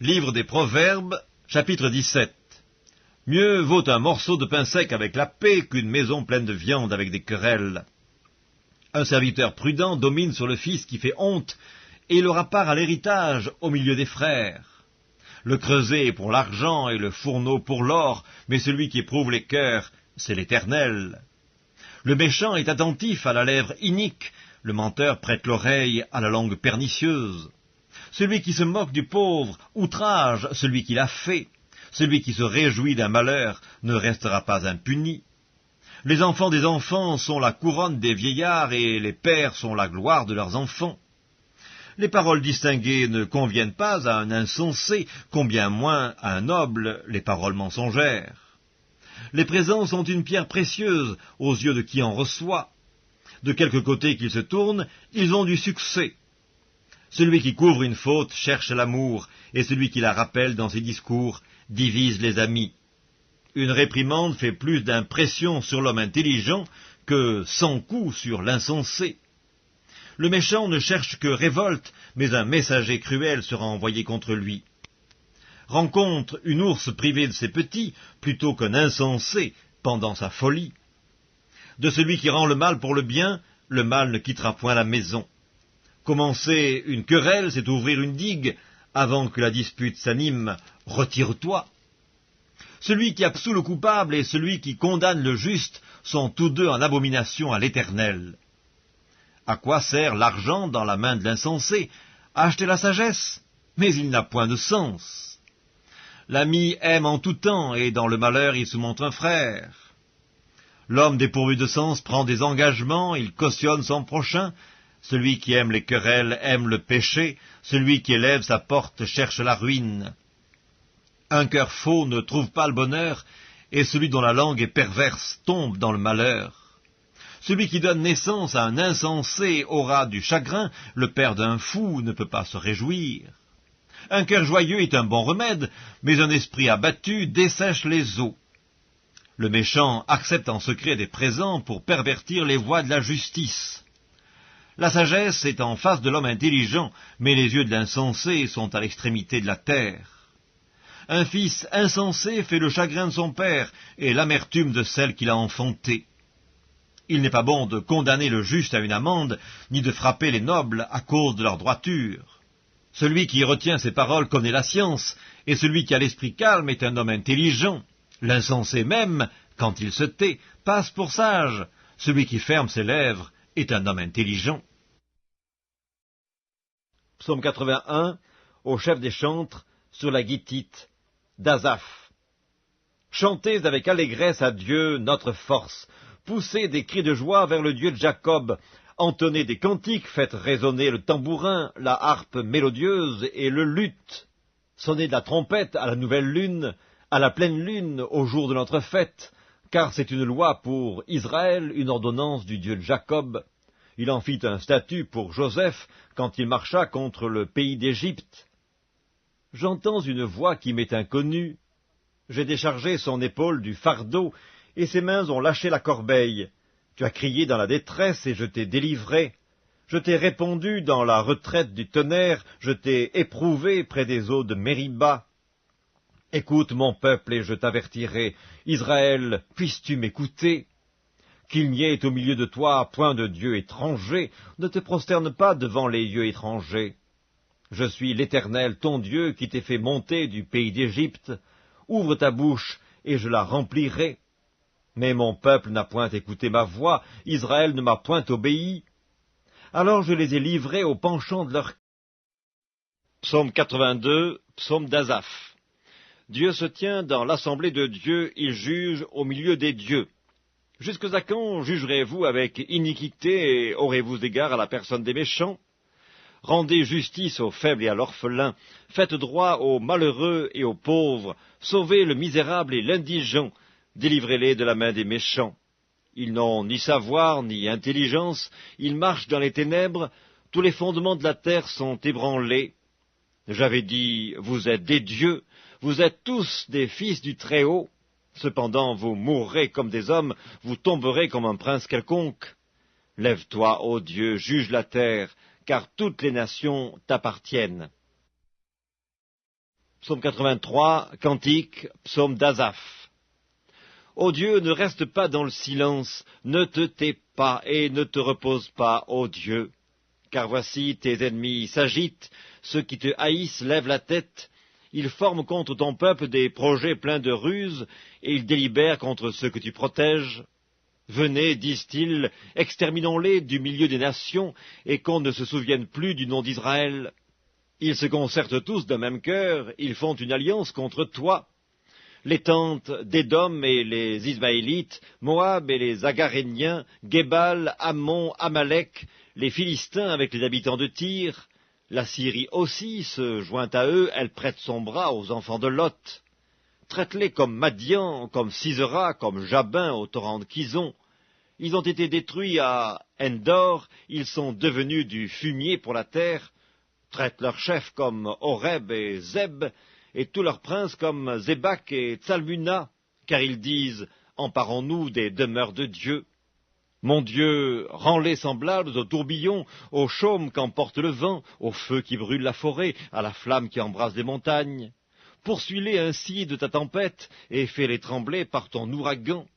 Livre des Proverbes, chapitre 17. Mieux vaut un morceau de pain sec avec la paix qu'une maison pleine de viande avec des querelles. Un serviteur prudent domine sur le fils qui fait honte, et il aura part à l'héritage au milieu des frères. Le creuset est pour l'argent et le fourneau pour l'or, mais celui qui éprouve les cœurs, c'est l'Éternel. Le méchant est attentif à la lèvre inique, le menteur prête l'oreille à la langue pernicieuse. Celui qui se moque du pauvre outrage celui qui l'a fait. Celui qui se réjouit d'un malheur ne restera pas impuni. Les enfants des enfants sont la couronne des vieillards, et les pères sont la gloire de leurs enfants. Les paroles distinguées ne conviennent pas à un insensé, combien moins à un noble les paroles mensongères. Les présents sont une pierre précieuse aux yeux de qui en reçoit. De quelque côté qu'ils se tournent, ils ont du succès. Celui qui couvre une faute cherche l'amour, et celui qui la rappelle dans ses discours divise les amis. Une réprimande fait plus d'impression sur l'homme intelligent que 100 coups sur l'insensé. Le méchant ne cherche que révolte, mais un messager cruel sera envoyé contre lui. Rencontre une ours privée de ses petits, plutôt qu'un insensé pendant sa folie. De celui qui rend le mal pour le bien, le mal ne quittera point la maison. Commencer une querelle, c'est ouvrir une digue. Avant que la dispute s'anime, retire-toi. Celui qui absout le coupable et celui qui condamne le juste sont tous deux en abomination à l'Éternel. À quoi sert l'argent dans la main de l'insensé? Acheter la sagesse, mais il n'a point de sens. L'ami aime en tout temps, et dans le malheur il se montre un frère. L'homme dépourvu de sens prend des engagements, il cautionne son prochain. Celui qui aime les querelles aime le péché, celui qui élève sa porte cherche la ruine. Un cœur faux ne trouve pas le bonheur, et celui dont la langue est perverse tombe dans le malheur. Celui qui donne naissance à un insensé aura du chagrin, le père d'un fou ne peut pas se réjouir. Un cœur joyeux est un bon remède, mais un esprit abattu dessèche les eaux. Le méchant accepte en secret des présents pour pervertir les voies de la justice. La sagesse est en face de l'homme intelligent, mais les yeux de l'insensé sont à l'extrémité de la terre. Un fils insensé fait le chagrin de son père et l'amertume de celle qu'il a enfantée. Il n'est pas bon de condamner le juste à une amende, ni de frapper les nobles à cause de leur droiture. Celui qui retient ses paroles connaît la science, et celui qui a l'esprit calme est un homme intelligent. L'insensé même, quand il se tait, passe pour sage. Celui qui ferme ses lèvres est un homme intelligent. Psaume 81, au chef des chantres, sur la guitite d'Asaph. Chantez avec allégresse à Dieu, notre force. Poussez des cris de joie vers le Dieu de Jacob. Entonnez des cantiques, faites résonner le tambourin, la harpe mélodieuse et le luth. Sonnez de la trompette à la nouvelle lune, à la pleine lune, au jour de notre fête, car c'est une loi pour Israël, une ordonnance du Dieu de Jacob. Il en fit un statut pour Joseph quand il marcha contre le pays d'Égypte. J'entends une voix qui m'est inconnue. J'ai déchargé son épaule du fardeau, et ses mains ont lâché la corbeille. Tu as crié dans la détresse, et je t'ai délivré. Je t'ai répondu dans la retraite du tonnerre, je t'ai éprouvé près des eaux de Mériba. Écoute mon peuple, et je t'avertirai. Israël, puisses-tu m'écouter? Qu'il n'y ait au milieu de toi point de dieu étranger, ne te prosterne pas devant les dieux étrangers. Je suis l'Éternel, ton Dieu, qui t'ai fait monter du pays d'Égypte. Ouvre ta bouche, et je la remplirai. Mais mon peuple n'a point écouté ma voix, Israël ne m'a point obéi. Alors je les ai livrés au penchant de leur... Psaume 82, psaume d'Asaph. Dieu se tient dans l'assemblée de Dieu, il juge au milieu des dieux. Jusqu'à quand jugerez-vous avec iniquité et aurez-vous égard à la personne des méchants? Rendez justice aux faibles et à l'orphelin, faites droit aux malheureux et aux pauvres, sauvez le misérable et l'indigent, délivrez-les de la main des méchants. Ils n'ont ni savoir ni intelligence, ils marchent dans les ténèbres, tous les fondements de la terre sont ébranlés. J'avais dit, vous êtes des dieux, vous êtes tous des fils du Très-Haut. Cependant, vous mourrez comme des hommes, vous tomberez comme un prince quelconque. Lève-toi, ô Dieu, juge la terre, car toutes les nations t'appartiennent. Psaume 83, Cantique, psaume d'Asaph. Ô Dieu, ne reste pas dans le silence, ne te tais pas et ne te repose pas, ô Dieu. Car voici tes ennemis s'agitent, ceux qui te haïssent lèvent la tête, ils forment contre ton peuple des projets pleins de ruses, et ils délibèrent contre ceux que tu protèges. Venez, disent-ils, exterminons-les du milieu des nations, et qu'on ne se souvienne plus du nom d'Israël. Ils se concertent tous d'un même cœur, ils font une alliance contre toi. Les tentes d'Édom et les Ismaélites, Moab et les Agaréniens, Gébal, Ammon, Amalek, les Philistins avec les habitants de Tyr. La Syrie aussi se joint à eux, elle prête son bras aux enfants de Lot. Traite-les comme Madian, comme Sisera, comme Jabin au torrent de Kison. Ils ont été détruits à Endor, ils sont devenus du fumier pour la terre. Traite leurs chefs comme Horeb et Zeb, et tous leurs princes comme Zébak et Tsalmuna, car ils disent « Emparons-nous des demeures de Dieu ». Mon Dieu, rends-les semblables aux tourbillons, aux chaumes qu'emporte le vent, au feu qui brûle la forêt, à la flamme qui embrase les montagnes. Poursuis-les ainsi de ta tempête, et fais-les trembler par ton ouragan.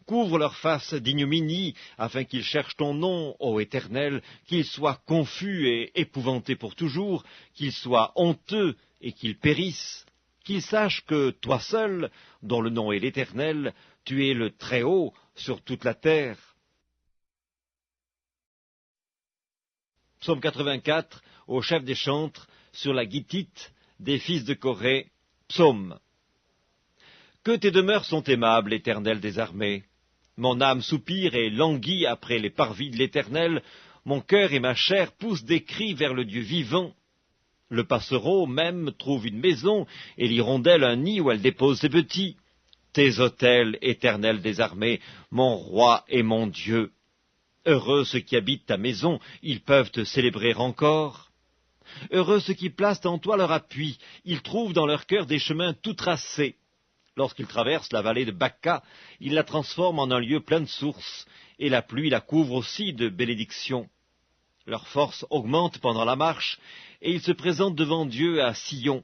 Couvre leur face d'ignominie, afin qu'ils cherchent ton nom, ô Éternel, qu'ils soient confus et épouvantés pour toujours, qu'ils soient honteux et qu'ils périssent, qu'ils sachent que toi seul, dont le nom est l'Éternel, tu es le Très-Haut sur toute la terre. Psaume 84, au chef des chantres, sur la guitite des fils de Corée, psaume. Que tes demeures sont aimables, Éternel des armées. Mon âme soupire et languit après les parvis de l'Éternel, mon cœur et ma chair poussent des cris vers le Dieu vivant. Le passereau même trouve une maison, et l'hirondelle un nid où elle dépose ses petits. Tes autels, Éternel des armées, mon roi et mon Dieu. Heureux ceux qui habitent ta maison, ils peuvent te célébrer encore. Heureux ceux qui placent en toi leur appui, ils trouvent dans leur cœur des chemins tout tracés. Lorsqu'ils traversent la vallée de Baca, ils la transforment en un lieu plein de sources, et la pluie la couvre aussi de bénédictions. Leur force augmente pendant la marche, et ils se présentent devant Dieu à Sion.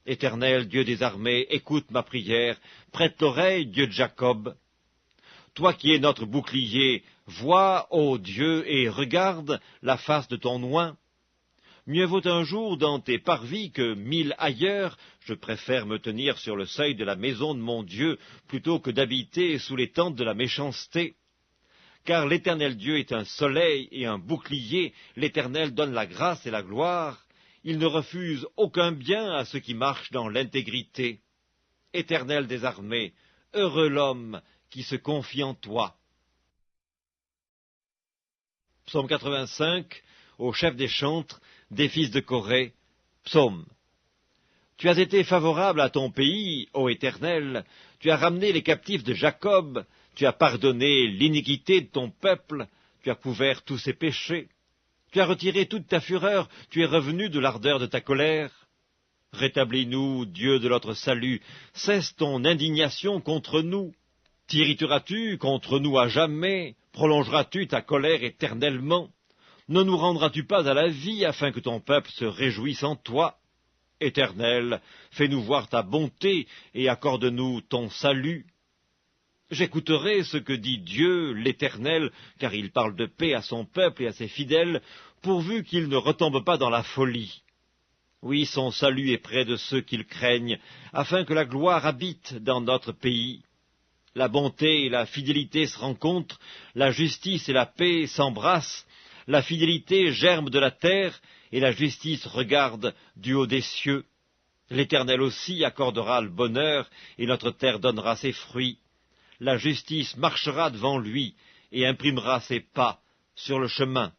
Éternel, Dieu des armées, écoute ma prière, prête l'oreille, Dieu de Jacob. Toi qui es notre bouclier, vois, ô Dieu, et regarde la face de ton oint. Mieux vaut un jour dans tes parvis que 1000 ailleurs. Je préfère me tenir sur le seuil de la maison de mon Dieu plutôt que d'habiter sous les tentes de la méchanceté. Car l'Éternel Dieu est un soleil et un bouclier, l'Éternel donne la grâce et la gloire. Il ne refuse aucun bien à ceux qui marchent dans l'intégrité. Éternel des armées, heureux l'homme qui se confie en toi. Psaume 85, au chef des chantres, des fils de Corée, psaume. Tu as été favorable à ton pays, ô Éternel, tu as ramené les captifs de Jacob, tu as pardonné l'iniquité de ton peuple, tu as couvert tous ses péchés, tu as retiré toute ta fureur, tu es revenu de l'ardeur de ta colère. Rétablis-nous, Dieu de notre salut, cesse ton indignation contre nous. T'irriteras-tu contre nous à jamais? Prolongeras-tu ta colère éternellement? Ne nous rendras-tu pas à la vie, afin que ton peuple se réjouisse en toi? Éternel, fais-nous voir ta bonté, et accorde-nous ton salut. J'écouterai ce que dit Dieu, l'Éternel, car il parle de paix à son peuple et à ses fidèles, pourvu qu'il ne retombe pas dans la folie. Oui, son salut est près de ceux qui le craignent, afin que la gloire habite dans notre pays. La bonté et la fidélité se rencontrent, la justice et la paix s'embrassent, la fidélité germe de la terre, et la justice regarde du haut des cieux. L'Éternel aussi accordera le bonheur, et notre terre donnera ses fruits. La justice marchera devant lui, et imprimera ses pas sur le chemin.